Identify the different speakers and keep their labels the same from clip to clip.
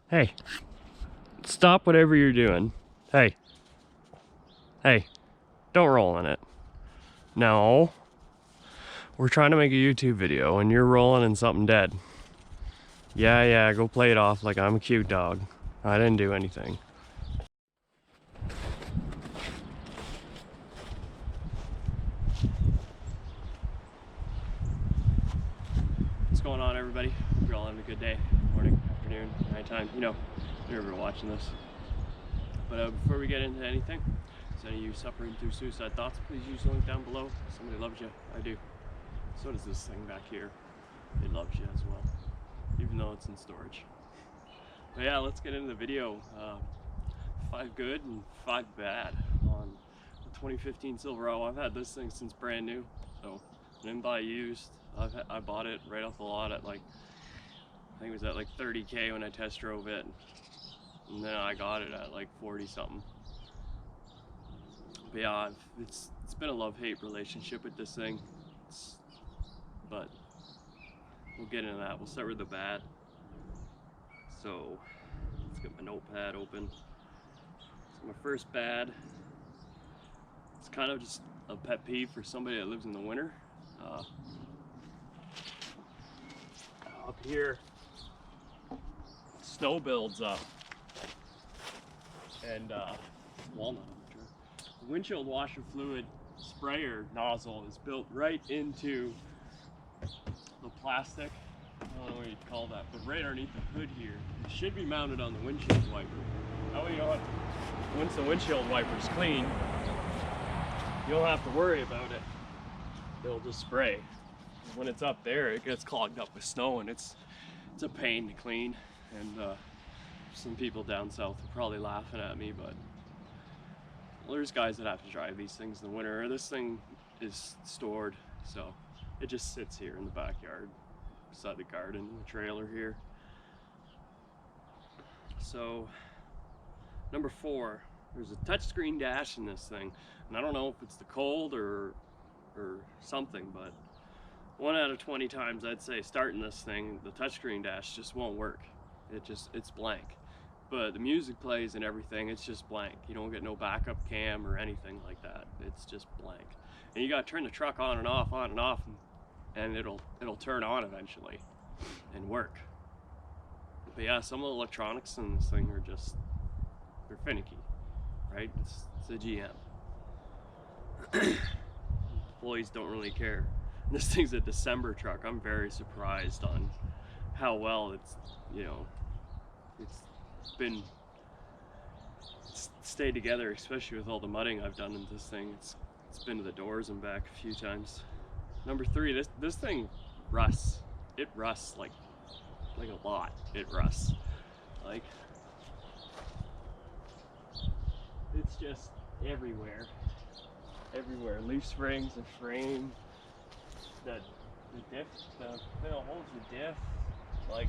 Speaker 1: Hey, stop whatever you're doing. Hey, hey, don't roll in it. No, we're trying to make a YouTube video and you're rolling in something dead. Yeah, go play it off like I'm a cute dog. I didn't do anything. What's going on, everybody? Hope you're all having a good day, morning, afternoon, nighttime, you know, whenever you're watching this. But before we get into anything, is any of you suffering through suicide thoughts, please use the link down below. Somebody loves you. I do. So does this thing back here. It loves you as well, even though it's in storage. But yeah, let's get into the video. 5 good and 5 bad on the 2015 Silverado. I've had this thing since brand new, so I didn't buy used. I bought it right off the lot at like, I think it was at like 30K when I test drove it, and then I got it at like 40 something. But yeah, it's been a love-hate relationship with this thing, but we'll get into that. We'll start with the bad. So let's get my notepad open. So my first bad, it's kind of just a pet peeve for somebody that lives in the winter. Up here, snow builds up, and walnut. The windshield washer fluid sprayer nozzle is built right into the plastic. I don't know what you'd call that, but right underneath the hood here. It should be mounted on the windshield wiper. That way you don't have to, once the windshield wiper's clean, you don't have to worry about it. It'll just spray. When it's up there, it gets clogged up with snow, and it's a pain to clean. And some people down south are probably laughing at me, but well, there's guys that have to drive these things in the winter. This thing is stored, so it just sits here in the backyard beside the garden, the trailer here. So number 4, there's a touchscreen dash in this thing, and I don't know if it's the cold or something, but 1 out of 20 times I'd say starting this thing, the touchscreen dash just won't work. It's blank. But the music plays and everything, it's just blank. You don't get no backup cam or anything like that. It's just blank. And you gotta turn the truck on and off, and it'll turn on eventually and work. But yeah, some of the electronics in this thing are just, they're finicky, right? It's a GM. Employees don't really care. This thing's a December truck. I'm very surprised on how well it's stayed together, especially with all the mudding I've done in this thing. It's been to the doors and back a few times. Number 3, this thing rusts. It rusts like a lot. It rusts. Like, it's just everywhere. Everywhere. Leaf springs, the frame, the diff, the thing that holds the diff. Like,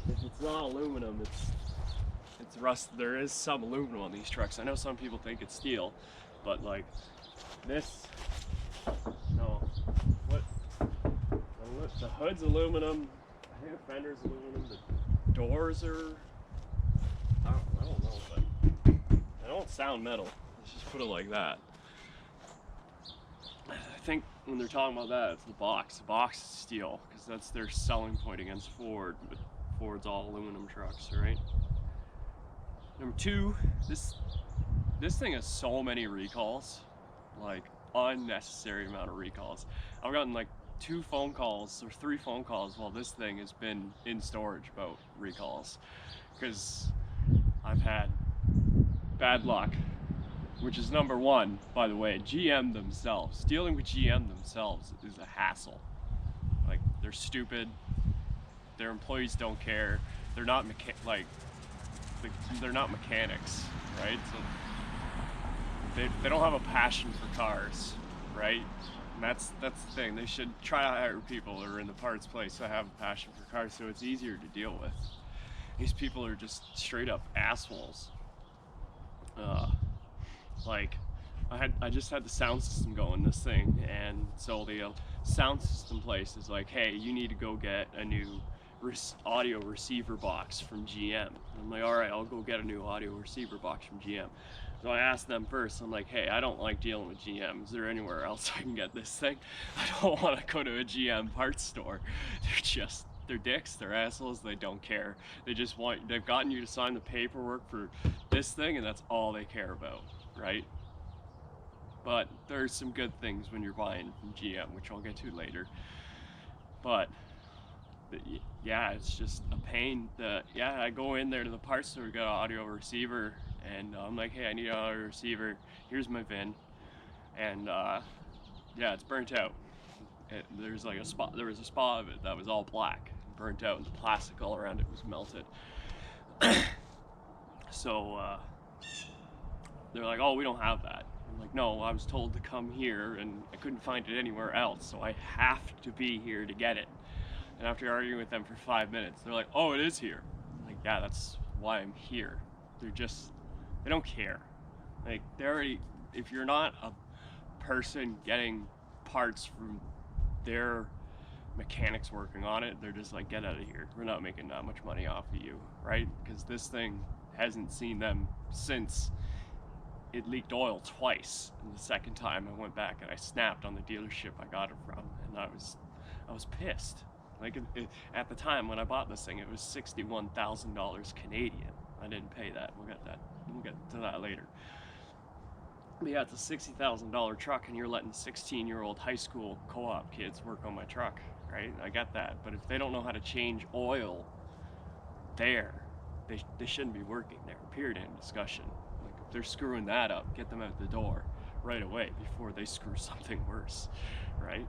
Speaker 1: if it's not aluminum, it's rust. There is some aluminum on these trucks. I know some people think it's steel, but like this, no. What? The hood's aluminum. I think the fender's aluminum. The doors are, I don't know, but they don't sound metal. Let's just put it like that. I think when they're talking about that, it's the box. The box is steel, because that's their selling point against Ford. But Ford's all aluminum trucks, right? Number 2, this thing has so many recalls, like unnecessary amount of recalls. I've gotten like 2 phone calls or 3 phone calls while this thing has been in storage about recalls, because I've had bad luck. Which is number 1, by the way. GM themselves, dealing with GM themselves is a hassle. Like, they're stupid. Their employees don't care. They're not they're not mechanics, right? So they don't have a passion for cars, right? And that's the thing. They should try to hire people that are in the parts place that have a passion for cars, so it's easier to deal with. These people are just straight up assholes. Like, I just had the sound system going this thing, and so the sound system place is like, hey, you need to go get a new audio receiver box from GM. I'm like, all right, I'll go get a new audio receiver box from GM. So I asked them first, I'm like, hey, I don't like dealing with GM. Is there anywhere else I can get this thing? I don't want to go to a GM parts store. They're dicks, they're assholes, they don't care. They've gotten you to sign the paperwork for this thing, and that's all they care about, right? But there's some good things when you're buying from GM, which I'll get to later. But yeah, it's just a pain. I go in there to the parts store, got an audio receiver, and I'm like, hey, I need an audio receiver. Here's my VIN, and yeah, it's burnt out. There was a spot of it that was all black, burnt out, and the plastic all around it was melted. So they're like, oh, we don't have that. I'm like, no, I was told to come here, and I couldn't find it anywhere else, so I have to be here to get it. And after arguing with them for 5 minutes, they're like, oh, it is here. I'm like, yeah, that's why I'm here. They don't care. Like, if you're not a person getting parts from their mechanics working on it, they're just like, get out of here. We're not making that much money off of you, right? Because this thing hasn't seen them since it leaked oil twice. And the second time I went back and I snapped on the dealership I got it from, and I was pissed. Like, at the time when I bought this thing, it was $61,000 Canadian. I didn't pay that. We'll get to that later. But yeah, it's a $60,000 truck, and you're letting 16-year-old high school co-op kids work on my truck, right? I get that. But if they don't know how to change oil there, they shouldn't be working there. Period. End discussion. Like, if they're screwing that up, get them out the door right away before they screw something worse, right?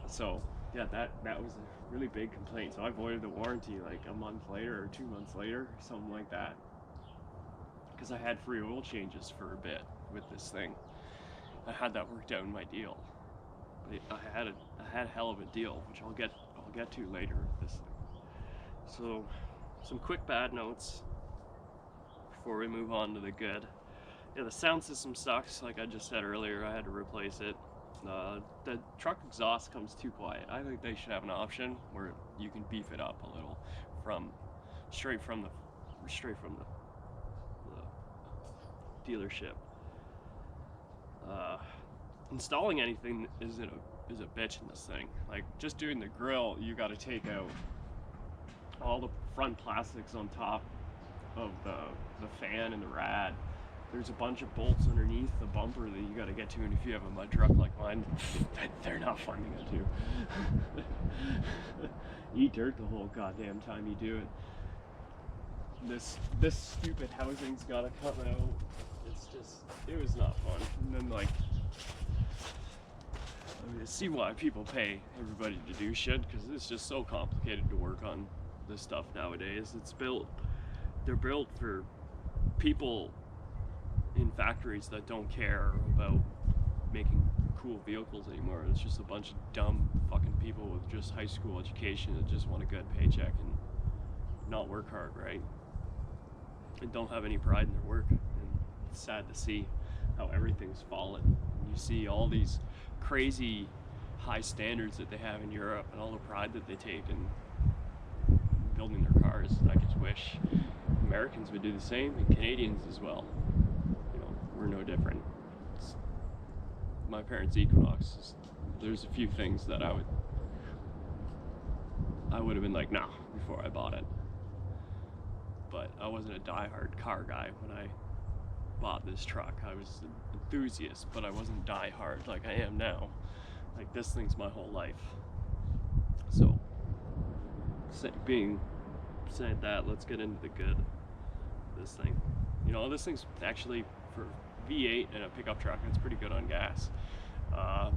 Speaker 1: So yeah, that was a really big complaint. So I voided the warranty like a month later or 2 months later, something like that, because I had free oil changes for a bit with this thing. I had that worked out in my deal. I had a hell of a deal, which I'll get to later with this thing. So some quick bad notes before we move on to the good. Yeah, the sound system sucks. Like I just said earlier, I had to replace it. The truck exhaust comes too quiet. I think they should have an option where you can beef it up a little straight from the dealership. Installing anything is a bitch in this thing. Like, just doing the grill, you got to take out all the front plastics on top of the fan and the rad. There's a bunch of bolts underneath the bumper that you got to get to, and if you have a mud truck like mine, they're not fun to get to. Eat dirt the whole goddamn time you do it. This stupid housing's got to come out. It was not fun. And then, like, I mean, see why people pay everybody to do shit, because it's just so complicated to work on this stuff nowadays. They're built for people in factories that don't care about making cool vehicles anymore. It's just a bunch of dumb fucking people with just high school education that just want a good paycheck and not work hard, right? And don't have any pride in their work. And it's sad to see how everything's fallen. You see all these crazy high standards that they have in Europe and all the pride that they take in building their cars. I just wish Americans would do the same, and Canadians as well. We're no different. My parents' Equinox, there's a few things that I would have been like, nah, before I bought it. But I wasn't a diehard car guy when I bought this truck. I was an enthusiast, but I wasn't diehard like I am now. Like, this thing's my whole life. So, being said that, let's get into the good of this thing. This thing's actually, for V8 and a pickup truck, it's pretty good on gas. I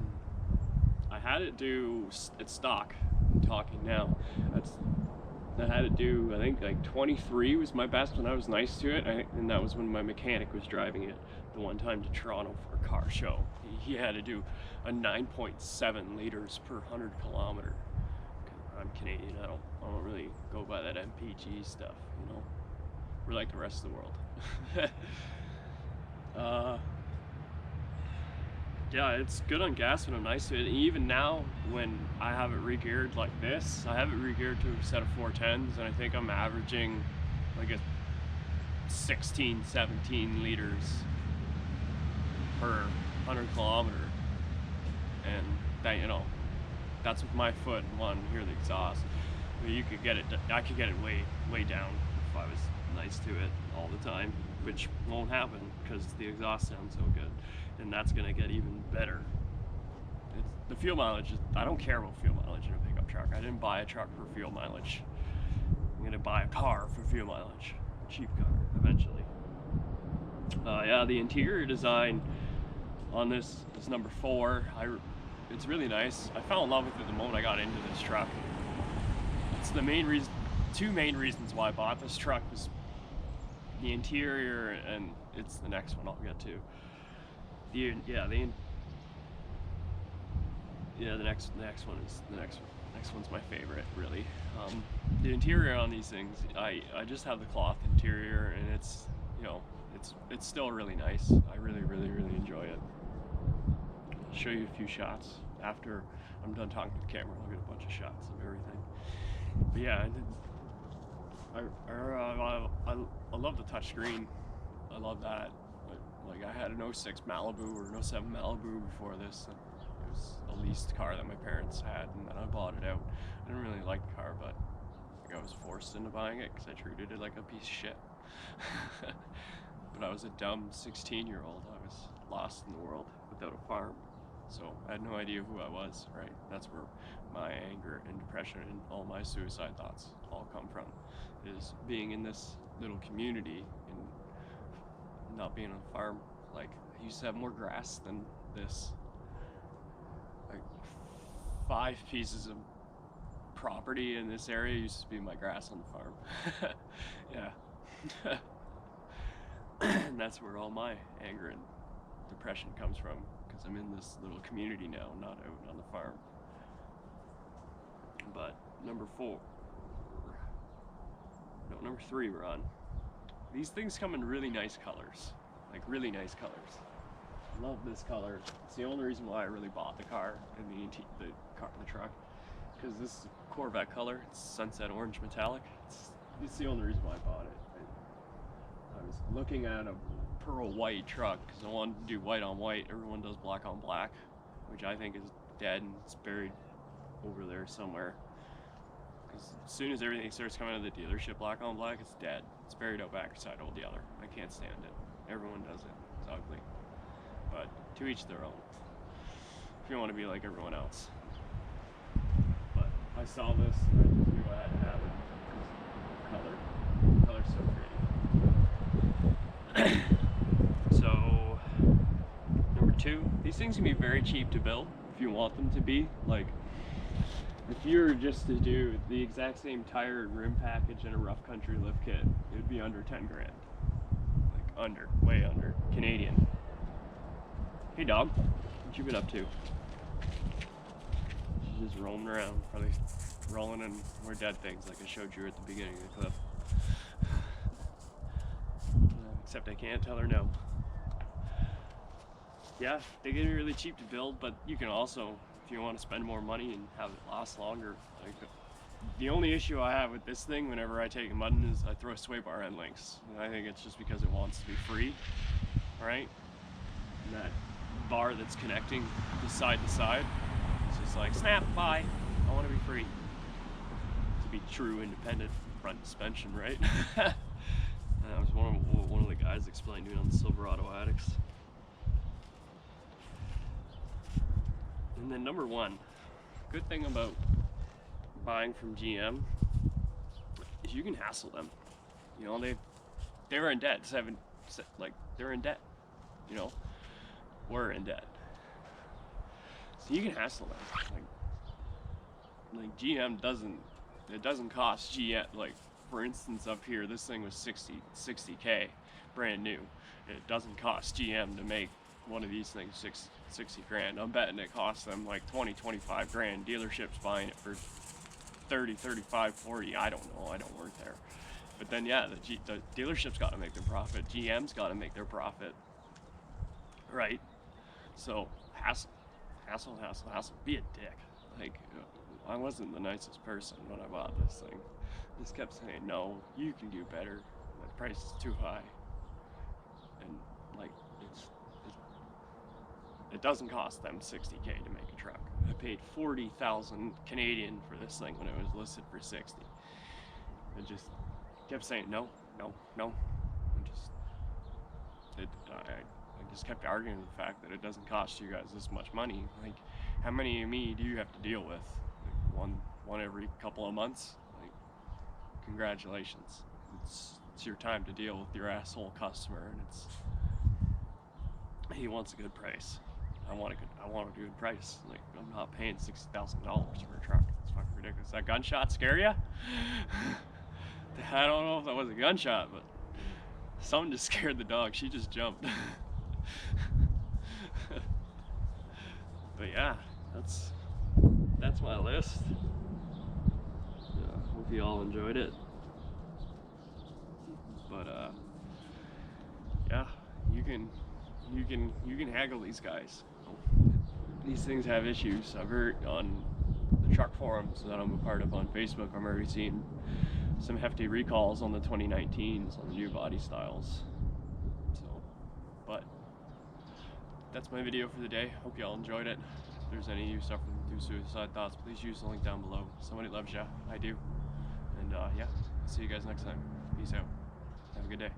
Speaker 1: had it do, it's stock, I'm talking now, I had it do, I think like 23 was my best when I was nice to it, and that was when my mechanic was driving it the one time to Toronto for a car show. He had to do a 9.7 liters per 100 kilometer. I'm Canadian, I don't really go by that MPG stuff, We're like the rest of the world. Yeah, it's good on gas when I'm nice to it. And even now, when I have it re-geared like this, I have it re-geared to a set of 410s, and I think I'm averaging like a 16, 17 liters per 100 kilometer. And that, you know, that's with my foot and one, hear the exhaust. But you could get it, I could get it way down if I was nice to it all the time, which won't happen because the exhaust sounds so good. And that's gonna get even better. The fuel mileage is, I don't care about fuel mileage in a pickup truck. I didn't buy a truck for fuel mileage. I'm gonna buy a car for fuel mileage. A cheap car, eventually. Yeah, the interior design on this is number 4. It's really nice. I fell in love with it the moment I got into this truck. It's the main reason, 2 main reasons why I bought this truck was the interior, and it's the next one I'll get to. The next one's my favorite, really. The interior on these things, I just have the cloth interior, and it's, you know, it's still really nice. I really enjoy it. I'll show you a few shots after I'm done talking to the camera. I'll get a bunch of shots of everything. But yeah, I love the touchscreen. I love that. Like I had an 06 Malibu or an 07 Malibu before this. It was a leased car that my parents had, and then I bought it out. I didn't really like the car, but I was forced into buying it because I treated it like a piece of shit. But I was a dumb 16-year-old. I was lost in the world without a farm. So I had no idea who I was, right? That's where my anger and depression and all my suicide thoughts all come from, is being in this little community and not being on a farm. Like, I used to have more grass than this. Like 5 pieces of property in this area used to be my grass on the farm. Yeah. And that's where all my anger and depression comes from, because I'm in this little community now, not out on the farm. But number 3 we're on. These things come in really nice colors, like really nice colors. I love this color. It's the only reason why I really bought the car and the truck, because this is Corvette color. It's sunset orange metallic. It's the only reason why I bought it. I was looking at a pearl white truck because I wanted to do white on white. Everyone does black on black, which I think is dead and it's buried over there somewhere. Because as soon as everything starts coming out of the dealership black on black, it's dead. It's buried out back beside Old Yeller. I can't stand it. Everyone does it. It's ugly. But to each their own. If you want to be like everyone else. But I saw this and I just knew I had to have it. The color's so pretty. So, number 2, these things can be very cheap to build if you want them to be. Like, if you were just to do the exact same tire and rim package in a rough country lift kit, it would be under 10 grand. Like way under, Canadian. Hey dog, what you been up to? She's just roaming around, probably rolling in more dead things like I showed you at the beginning of the clip. Except I can't tell her no. Yeah, they get really cheap to build, but you can also, if you want to spend more money and have it last longer. Like, the only issue I have with this thing whenever I take a muddin is I throw sway bar end links. And I think it's just because it wants to be free, right? And that bar that's connecting the side to side, it's just like, snap, bye, I want to be free. To be true independent front suspension, right? That was one of the guys explained to me on the Silverado Addicts. And then number 1, good thing about buying from GM is you can hassle them. You know, they were in debt. They're in debt. You know, we're in debt. So you can hassle them. Like GM doesn't cost GM, like, for instance, up here, this thing was 60K, brand new. It doesn't cost GM to make one of these things 60 grand. I'm betting it costs them like 20-25 grand. Dealerships buying it for 30, 35, 40. I don't know. I don't work there. But then, yeah, the dealership's got to make their profit. GM's got to make their profit, right? So hassle, hassle, hassle, hassle. Be a dick. Like, I wasn't the nicest person when I bought this thing. Just kept saying, no, you can do better. The price is too high. And like, it doesn't cost them $60K to make a truck. I paid 40,000 Canadian for this thing when it was listed for 60. It just kept saying no, no, no. I just kept arguing the fact that it doesn't cost you guys this much money. Like, how many of me do you have to deal with? Like one every couple of months? Like, congratulations. It's your time to deal with your asshole customer, and he wants a good price. I want a good price. Like, I'm not paying $60,000 for a truck. It's fucking ridiculous. That gunshot scare ya? I don't know if that was a gunshot, but something just scared the dog. She just jumped. But yeah, that's my list. Hope you all enjoyed it. But yeah, you can haggle these guys. These things have issues. I've heard on the truck forums that I'm a part of on Facebook, I'm already seeing some hefty recalls on the 2019s on the new body styles. So, but that's my video for the day. Hope y'all enjoyed it. If there's any of you suffering through suicide thoughts, please use the link down below. Somebody loves ya. I do. And yeah, see you guys next time. Peace out. Have a good day.